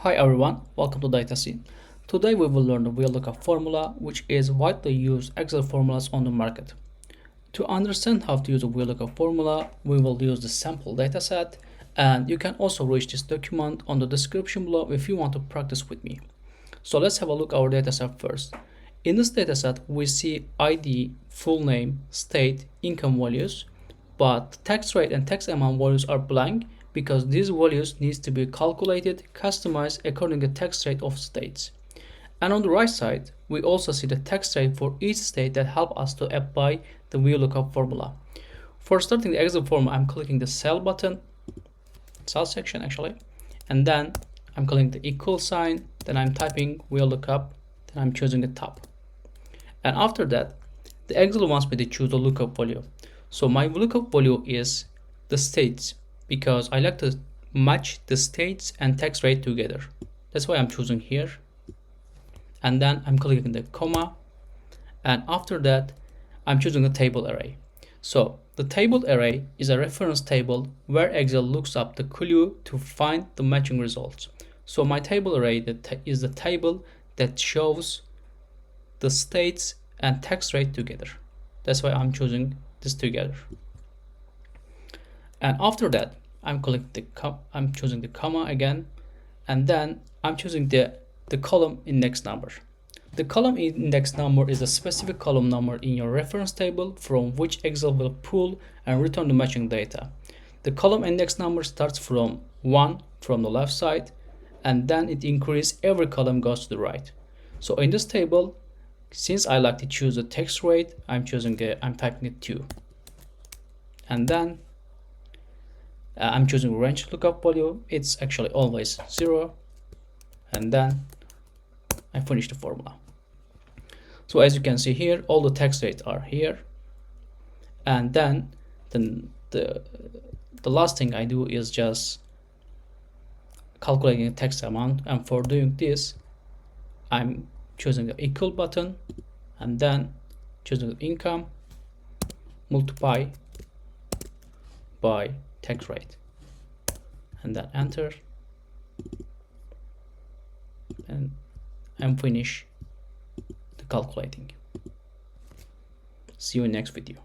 Hi everyone, welcome to DataScene. Today we will learn the Vlookup formula, which is widely used Excel formulas on the market. To understand how to use a Vlookup formula, we will use the sample dataset, and you can also reach this document on the description below if you want to practice with me. So let's have a look at our dataset first. In this dataset, we see ID, full name, state, income values, but tax rate and tax amount values are blank because these values needs to be calculated, customized according to the tax rate of states. And on the right side, we also see the tax rate for each state that help us to apply the VLOOKUP formula. For starting the Excel formula, I'm clicking the cell button, cell section actually, and then I'm clicking the equal sign, then I'm typing VLOOKUP, then I'm choosing the top. And after that, the Excel wants me to choose the lookup value. So my lookup value is the states because I like to match the states and tax rate together. That's why I'm choosing here. And then I'm clicking the comma. And after that, I'm choosing the table array. So the table array is a reference table where Excel looks up the clue to find the matching results. So my table array is the table that shows the states and tax rate together. That's why I'm choosing this together. And after that, I'm choosing the comma again, and then I'm choosing the column index number. The column index number is a specific column number in your reference table from which Excel will pull and return the matching data. The column index number starts from 1 from the left side, and then it increases every column goes to the right. So in this table, since I like to choose the tax rate, I'm typing it 2. And then I'm choosing range lookup value. It's actually always 0. And then I finish the formula. So as you can see here, all the tax rates are here. And then the last thing I do is just calculating the tax amount. And for doing this, I'm choosing the equal button and then choosing the income, multiply by tax rate, and then enter, and finish the calculating. See you in next video.